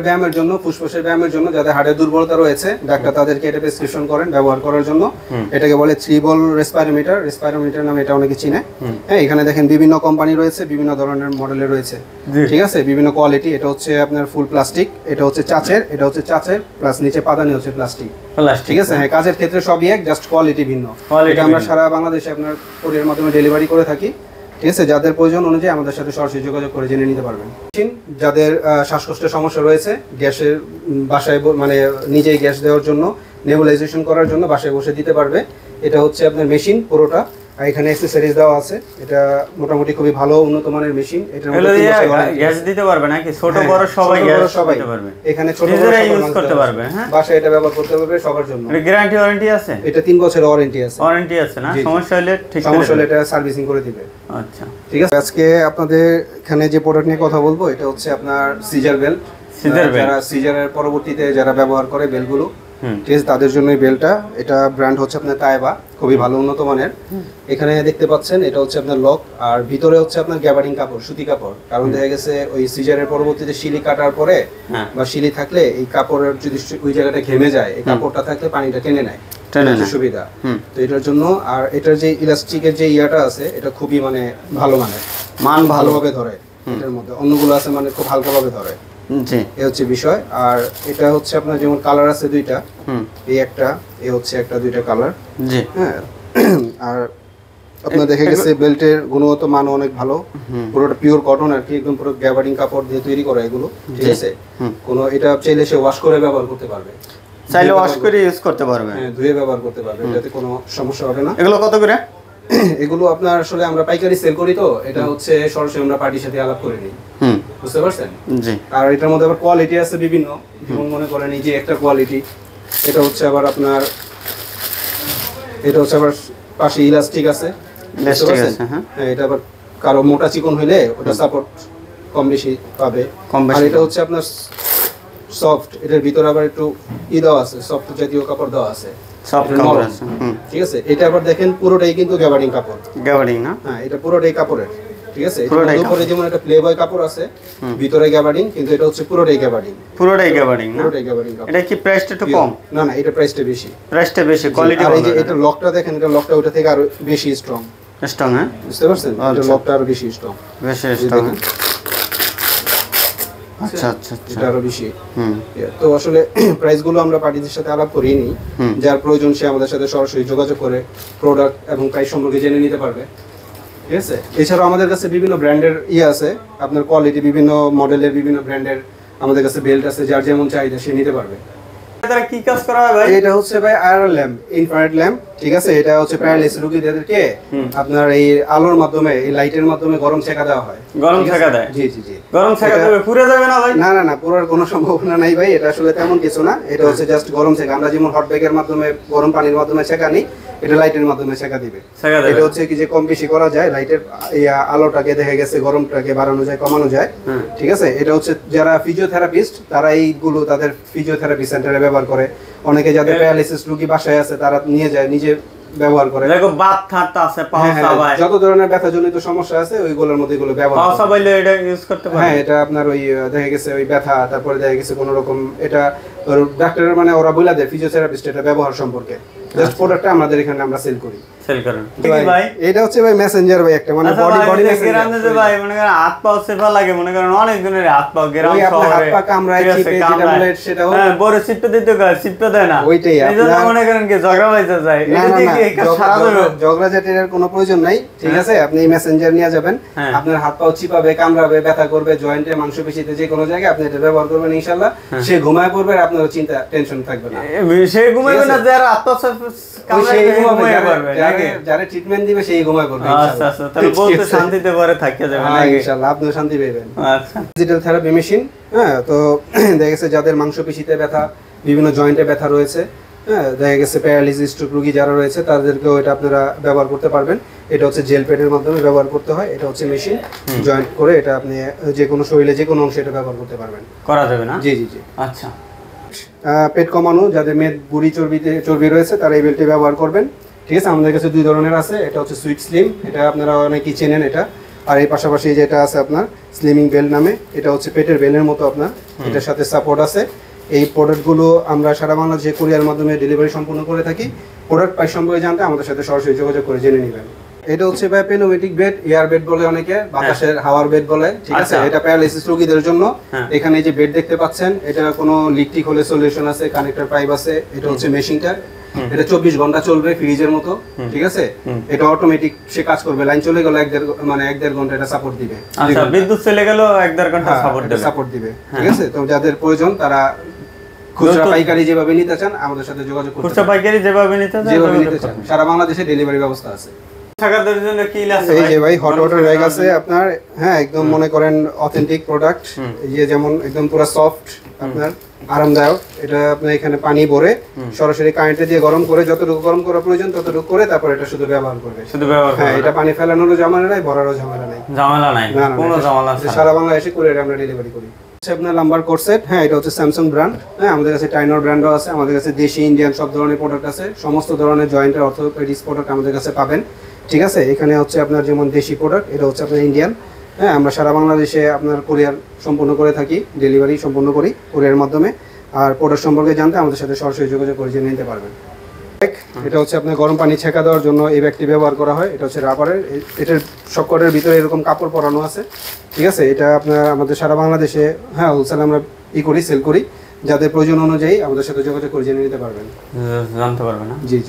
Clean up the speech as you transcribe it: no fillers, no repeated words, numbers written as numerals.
ব্যায়ামের জন্য, ফুসফুসের ব্যায়ামের জন্য যাদের হাড়ের দুর্বলতা রয়েছে, ডাক্তার তাদেরকে এটা প্রেসক্রিপশন করেন ব্যবহার করার জন্য। এটাকে বলে 3 বল রেসপাইরোমিটার নামে এটা অনেকে চিনে। হ্যাঁ, এখানে দেখেন বিভিন্ন কোম্পানি রয়েছে, বিভিন্ন ধরনের মডেলের রয়েছে, ঠিক আছে, বিভিন্ন কোয়ালিটি। এটা হচ্ছে আপনার ফুল প্লাস্টিক, এটা হচ্ছে চাচের প্লাস নিচে পাদানি হচ্ছে প্লাস্টিক, ঠিক আছে। হ্যাঁ, কাজের ক্ষেত্রে সবই এক, জাস্ট কোয়ালিটি ভিন্ন। এটা আমরা সারা বাংলাদেশে আপনার কোরিয়ার মাধ্যমে ডেলিভারি করে থাকি, ঠিক আছে। যাদের প্রয়োজন অনুযায়ী আমাদের সাথে সরাসরি যোগাযোগ করে জেনে নিতে পারবেন। যাদের শ্বাসকষ্টের সমস্যা রয়েছে, গ্যাসের বাসায় মানে নিজেই গ্যাস দেওয়ার জন্য, নেবুলাইজেশন করার জন্য বাসায় বসে দিতে পারবে। এটা হচ্ছে আপনার মেশিন পুরোটা, আর এখানে অ্যাকসেসরিজ দেওয়া আছে। এটা মোটামুটি খুবই ভালো উন্নত মানের মেশিন। এটার মধ্যে গ্যাস দিতে পারবে নাকি ছোট বড় সবাই গ্যাস দিতে পারবে, এখানে ছোট বড় সবাই ইউজ করতে পারবে। হ্যাঁ, বাসায় এটা ব্যবহার করতে পারবে সবার জন্য। এর গ্যারান্টি ওয়ারেন্টি আছে? এটা 3 বছরের ওয়ারেন্টি আছে না? সমস্যা হলে ঠিক সমস্যা হলে এটা সার্ভিসিং করে দিবে। আচ্ছা, ঠিক আছে। আজকে আপনাদের এখানে যে প্রোডাক্ট নিয়ে কথা বলবো এটা হচ্ছে আপনার সিজার বেল্ট। যারা সিজারের পরবর্তীতে যারা ব্যবহার করে বেলগুলো, ঠিক আছে, তাদের জন্য এই বেলটা। এটা ব্র্যান্ড হচ্ছে আপনার তাইবা, খুবই ভালো উন্নত মানের। এখানে দেখতে পাচ্ছেন এটা হচ্ছে আপনার লক, আর ভিতরে হচ্ছে আপনার গ্যাবার্ডিং কাপড়, সুতি কাপড়। কারণ দেখা গেছে ওই সিজারের পরবর্তীতে শিলি কাটার পরে বা শিলি থাকলে এই কাপড়ের যদি ওই জায়গাটা ঘেমে যায়, এই কাপড়টা থাকলে পানিটা টেনে নেয়, সুবিধা। তো এটার জন্য, আর এটার যে ইলাস্টিকের যে ইয়াটা আছে এটা খুবই মানে ভালো মানের, মান ভালোভাবে ধরে। এটার মধ্যে অন্যগুলো আছে মানে খুব হালকাভাবে ধরে, এই হচ্ছে বিষয়। আর এটা হচ্ছে আপনার যেমন কালার আছে দুইটা, এই একটা, এই হচ্ছে একটা, দুইটা কালার। হ্যাঁ, আর আপনার দেখে গেছে বেল্টের গুণগত মান অনেক ভালো, পুরোটা পিওর কটন আর কি, একদম পুরো গ্যাবার্ডিং কাপড় দিয়ে তৈরি করা এগুলো, ঠিক আছে। কোনো এটা চাইলে সে ওয়াশ করে ব্যবহার করতে পারবে, চাইলে ওয়াশ করে ইউজ করতে পারবে, হ্যাঁ, ধুয়ে ব্যবহার করতে পারবে, এটাতে কোনো সমস্যা হবে না। এগুলো কত করে? এগুলো আপনার আসলে আমরা পাইকারি সেল করি, তো এটা হচ্ছে সরাসরি আমরা পার্টির সাথে আলাপ করে নিই, বুঝতে পারছেন? জি। আর এটার মধ্যে আবার কোয়ালিটি আছে বিভিন্ন, যেমন মনে করেন এই যে একটা কোয়ালিটি, এটা হচ্ছে আবার আপনার, এটা হচ্ছে আবার পাশে ইলাস্টিক আছে, হ্যাঁ, এটা আবার কারো মোটা চিকন হইলে ওটা সাপোর্ট কম বেশি পাবে। আর এটা হচ্ছে আপনার সফট, এটার ভিতরে আবার একটু দেওয়া আছে, সফট জাতীয় কাপড় দেওয়া আছে, ঠিক আছে। এটা আবার দেখেন পুরোটাই কিন্তু গ্যাবার্ডিং কাপড়, না? হ্যাঁ, এটা পুরোটাই কাপড়ের, ঠিক আছে। উপরে যেমন একটা প্লেবয় কাপড় আছে, ভিতরে গ্যাবার্ডিং, কিন্তু এটা হচ্ছে পুরোটাই গ্যাবার্ডিং, না? এটা কি প্রাইসটা একটু কম? না, এটা প্রাইসটা বেশি, কোয়ালিটি ভালো। আর এই যে এটা লকটা দেখেন, এটা লকটা ওটা থেকে আরো বেশি স্ট্রং, হ্যাঁ, বুঝতে পারছেন? এটা লকটা আরো বেশি স্ট্রং, আচ্ছা, এটা আরো বেশি। তো আসলে প্রাইস গুলো আমরা পার্টিদের সাথে আলাপ করিয়ে নিই, যার প্রয়োজন সে আমাদের সাথে সরাসরি যোগাযোগ করে প্রোডাক্ট এবং প্রাইস সম্পর্কে জেনে নিতে পারবে, ঠিক আছে। এছাড়াও আমাদের কাছে বিভিন্ন ব্র্যান্ডের আছে, আপনার কোয়ালিটি বিভিন্ন মডেলের বিভিন্ন ব্র্যান্ডের আমাদের কাছে বেল্ট আছে, যার যেমন চাহিদা সে নিতে পারবে। এটা কি কাজ করা হয় ভাই? এটা হচ্ছে ভাই আয়রন ল্যাম্প, ইনফ্রারেড ল্যাম্প, ঠিক আছে। এটা হচ্ছে প্যারালাইসিস রোগীদেরকে আপনার এই আলোর মাধ্যমে, এই লাইটের মাধ্যমে গরম ছেকা দেওয়া হয়। গরম ছেকা দেয়? জি, গরম ছেকা দেবে, পুড়ে যাবে না ভাই? না, পুরার কোনো সম্ভাবনা নাই ভাই, এটা আসলে তেমন কিছু না। এটা হচ্ছে জাস্ট গরম ছেকা। আমরা যেমন হট ব্যাগের মাধ্যমে গরম পানির মাধ্যমে ছেকা নিই, এটা লাইটের মাধ্যমে ছেকা দিবে। এটা হচ্ছে কি যে কম বেশি করা যায়, লাইটের আলোটাকে দেখা গেছে গরমটাকে বাড়ানো যায়, কমানো যায়, ঠিক আছে। এটা হচ্ছে যারা ফিজিওথেরাপিস্ট তারা এইগুলো তাদের ফিজিওথেরাপি সেন্টারে ব্যবহার করে। অনেকে যাদের প্যারালাইসিস রোগী বাসায় আছে তারা নিয়ে যায়, নিজে ব্যবহার করে। দেখো ব্যথা আছে, পাও চাবায়, যত ধরনের ব্যথাজনিত সমস্যা আছে ওইগুলোর মধ্যে এগুলো ব্যবহার পাও চাবাইলে এটা ইউজ করতে পারে। হ্যাঁ, এটা আপনার ওই দেখা গেছে ওই ব্যথা, তারপরে দেখা গেছে কোনো রকম, এটা ডাক্তারের মানে ওরা বলে দেয় ফিজিওথেরাপিস্ট এটা ব্যবহার সম্পর্কে। জাস্ট প্রোডাক্টটা আমাদের এখানে আমরা সেল করি, ভাই। এটা হচ্ছে ভাই মেসেঞ্জার ভাই, একটা মানে বডি মেসেঞ্জার ভাই। মনে করেন হাত পাও সেফা লাগে, মনে করেন অনেক জনের হাত পাও গ্রাম শহরে হাত পা কামড়ায়, চিপে যেটা বলে সেটাও, হ্যাঁ, বড় চিপটা দিতে কয়, চিপটা দেয় না, ওইটাই আপনারা মনে করেন কি ঝগড়া হইতে যায়। এটা দেখি একটা সারা দেবে, ঝগড়া ঝাটির কোনো প্রয়োজন নাই, ঠিক আছে। আপনি মেসেঞ্জার নিয়ে যাবেন, আপনার হাত পাও চিপাবে, কামড়াবে, ব্যথা করবে, জয়েন্টে, মাংসপেশিতে, যে কোনো জায়গায় আপনি এটা ব্যবহার করবেন, ইনশাআল্লাহ সে ঘুমায় পড়বে, আর আপনার চিন্তা টেনশন থাকবে না। সে ঘুমাবে না, যারা হাত পা যারা ট্রিটমেন্ট দিবে সেই ঘুমায় পড়বে। আচ্ছা, তাহলে বলতে শান্তিতে পরে থাকা যাবে না, ইনশাআল্লাহ আপনিও শান্তি পাবেন। আচ্ছা, ডিজিটাল থেরাপি মেশিন, হ্যাঁ। তো দেখা গেছে যাদের মাংসপেশিতে ব্যথা, বিভিন্ন জয়েন্টে ব্যথা রয়েছে, হ্যাঁ, দেখা গেছে প্যারালাইসিস স্ট্রোক রোগী যারা রয়েছে তাদেরকেও এটা আপনারা ব্যবহার করতে পারবেন। এটা হচ্ছে জেল প্যাডের মাধ্যমে ব্যবহার করতে হয়। এটা হচ্ছে মেশিন জয়েন্ট করে এটা আপনি যে কোনো শরীরে যে কোনো অংশে এটা ব্যবহার করতে পারবেন, করা যাবে না? জি। আচ্ছা, পেট কমানো, যাদের মেদ বুড়ি চর্বি রয়েছে তারা এই বেল্টটি ব্যবহার করবেন, ঠিক আছে। আমাদের কাছে দুই ধরনের আছে, এটা হচ্ছে সুইট স্লিম, এটা আপনারা অনেকেই চেনেন এটা, আর এই পাশাপাশি যেটা আছে আপনার স্লিমিং বেল্ট নামে, এটা হচ্ছে পেটের বেলের মতো আপনার, এটার সাথে সাপোর্ট আছে। এই প্রোডাক্টগুলো আমরা সারা বাংলাদেশে কুরিয়ার মাধ্যমে ডেলিভারি সম্পূর্ণ করে থাকি। প্রোডাক্ট প্রাইস সম্পর্কে জানতে আমাদের সাথে সরাসরি যোগাযোগ করে জেনে নেবেন। এটা হচ্ছে ভাই পেনোমেটিক বেড, এয়ার বেড বলে অনেকে, বাতাসের হাওয়ার বেড বলে, ঠিক আছে। এটা প্যারালাইসিস রোগীদের জন্য। এখানে যে বেড দেখতে পাচ্ছেন, এটা কোনো লিকটিক হলে সলিউশন আছে, কানেক্টর পাইপ আছে। এটা হচ্ছে মেশিনটা, এটা 24 ঘন্টা চলবে ফ্রিজের মতো, ঠিক আছে। এটা অটোমেটিক সে কাজ করবে, লাইন চলে গেল 1.5 ঘন্টা এটা সাপোর্ট দিবে। আচ্ছা, বিদ্যুৎ চলে গেল 1.5 ঘন্টা সাপোর্ট দিবে, ঠিক আছে। তো যাদের প্রয়োজন তারা খুচরা পাইকারি যেভাবে নিতে চান আমাদের সাথে যোগাযোগ করতে খুচরা পাইকারি যেভাবে নিতে চান, সারা বাংলাদেশে ডেলিভারি ব্যবস্থা আছে। থাকাদের জন্য কি আছে এই যে ভাই হট ওয়াটার ব্যাগ আছে আপনার, হ্যাঁ একদম মনে করেন অথেন্টিক প্রোডাক্ট। এই যে যেমন একদম পুরো সফট আপনার, আরামদায়ক। এটা আপনি এখানে পানি ভরে সরাসরি কারেন্টে দিয়ে গরম করে, যতটুকু গরম করা প্রয়োজন ততটুকু করে তারপর এটা শুধু ব্যবহার করবে। হ্যাঁ, এটা পানি ফেলানোরও ঝামেলা নাই, ভরারও ঝামেলা নাই। কোনো ঝামেলা নাই। সারা বাংলাদেশে কুরিয়ারে আমরা ডেলিভারি করি। আপনার লাম্বার কোর্সেট, হ্যাঁ এটা হচ্ছে স্যামসাং ব্র্যান্ড। হ্যাঁ, আমাদের কাছে টাইনর ব্র্যান্ডও আছে, আমাদের কাছে দেশি ইন্ডিয়ান সব ধরনের প্রোডাক্ট আছে। সমস্ত ধরনের জয়েন্টের অর্থোপেডিক্স প্রোডাক্ট আমাদের কাছে পাবেন, ঠিক আছে। এখানে হচ্ছে আপনার যেমন দেশি প্রোডাক্ট, এটা হচ্ছে আপনার ইন্ডিয়ান। হ্যাঁ, আমরা সারা বাংলাদেশে আপনার কুরিয়ার সম্পূর্ণ করে থাকি, ডেলিভারি সম্পূর্ণ করি কুরিয়ারের মাধ্যমে। আর প্রোডাক্ট সম্পর্কে জানতে আমাদের সাথে সরাসরি যোগাযোগ করে জেনে নিতে পারবেন। এটা হচ্ছে আপনার গরম পানি ছেঁকা দেওয়ার জন্য এই ব্যাগটি ব্যবহার করা হয়। এটা হচ্ছে রাবারের, এটার সবকটার ভিতরে এরকম কাপড় পরানো আছে, ঠিক আছে। এটা আপনার আমাদের সারা বাংলাদেশে হ্যাঁ হোলসেল আমরা সেল করি। যাদের প্রয়োজন অনুযায়ী আমাদের সাথে যোগাযোগ করে জেনে নিতে পারবেন, জানতে পারবেন। জি জি।